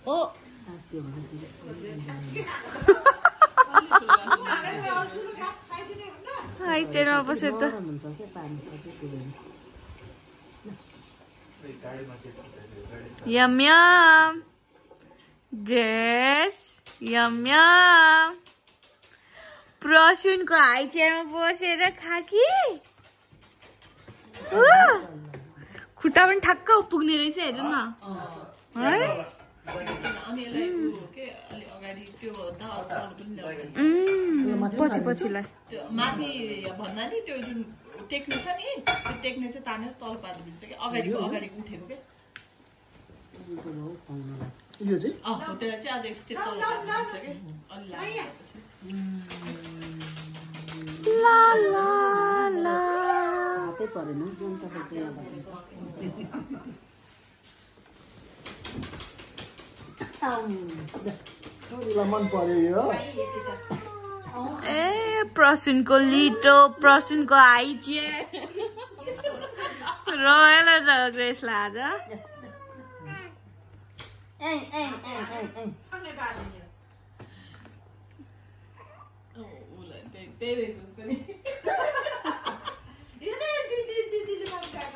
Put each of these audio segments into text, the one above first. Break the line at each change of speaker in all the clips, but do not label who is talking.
ओ high चेनमा बसे त यम यम ग्रेस यम यम प्रसूनको हाई चेयरमा बसेर खा कि खुट्टा पनि ठक्क पुग्ने रहेछ हेर्नु न पछि पछिलाई
माथि भन्दा नि त्यो जुन टेक्ने छ नि त्यो टेक्ने चाहिँ तानेर तल पारिदिन्छ कि अगाडिको अगाडि उठेको के
यो चाहिँ
हो त्यसलाई चाहिँ आज एक स्टेप तल पारिदिन्छ कि अलि लागेपछि
ला ला ला
हातै परेन जुन चाहिँ
मन पर्यो यो
ए प्रसूनको लिटो प्रसूनको आइचे रह्यो त ग्रेसलाई आज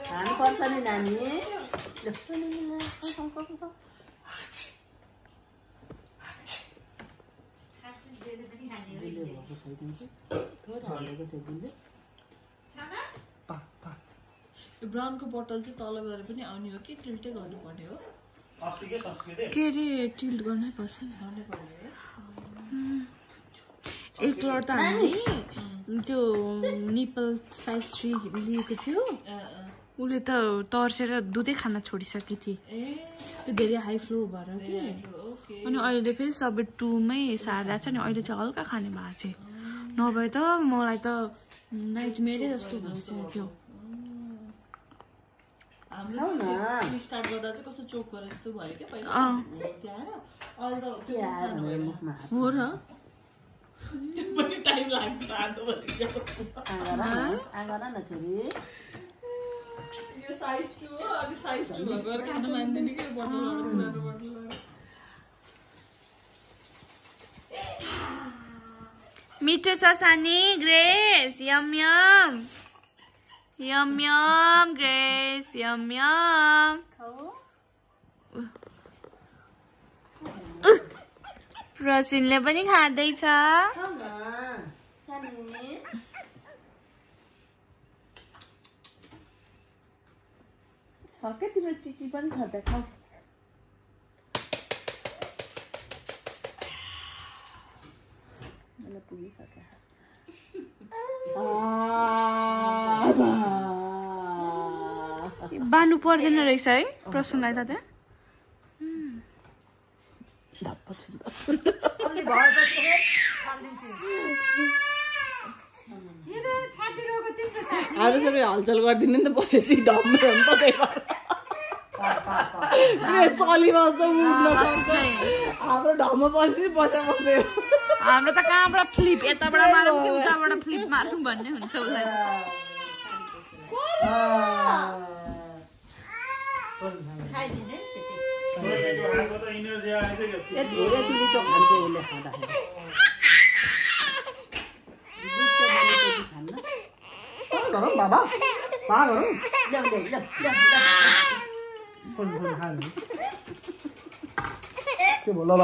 खानुपर्छ नि नानी
ब्राउनको बोतल चाहिँ तल गरे पनि आउने हो कि टिल्टै गर्नुपर्ने हो
के अरे टिल्ट गर्नै पर्छ एक लड त हामीले त्यो निपल साइज 3 लिएको थियो उसले त तर्सेर दुधै खान छोडिसकेको थिए त्यो धेरै हाई फ्लो भएर कि अनि अहिले फेरि सबै 2 मै सार्दा छ नि अहिले चाहिँ हल्का खाने भएको छ नभए त मलाई त नाइटमेरै जस्तो भइसकेको थियो
हाम्रो स्टार्ट गर्दा चाहिँ कस्तो चोक गरे जस्तो भयो क्या पहिला त्यहाँ अहिले त त्यो
हो र
त्यो पनि टाइम लाग्छ आज भनेको
आँगन न छोरी
यो साइज 2 हो अनि साइज 2 भएर खान मान्दैन के बोतलहरु
मिठो छ सानी ग्रेस यम यम यम यम ग्रेस यम यम प्रसूनले पनि खाँदैछ
छके तिम्रो चिची पनि छ त खाऊ मलाई पुगिसक्यो
बानु पर्दैन रहेछ है प्रसूनलाई त त्यहाँ
अरू सबै हलचल गरिदिनु नि त बसेपछि ढम्मै हुन्छ चली बस्छ हाम्रो ढम्मा बसेपछि बस्यो
हाम्रो त कहाँबाट फ्लिप यताबाट मारौँ कि उताबाट फ्लिप मारौँ भन्ने हुन्छ उसलाई
बाबा के भयो ल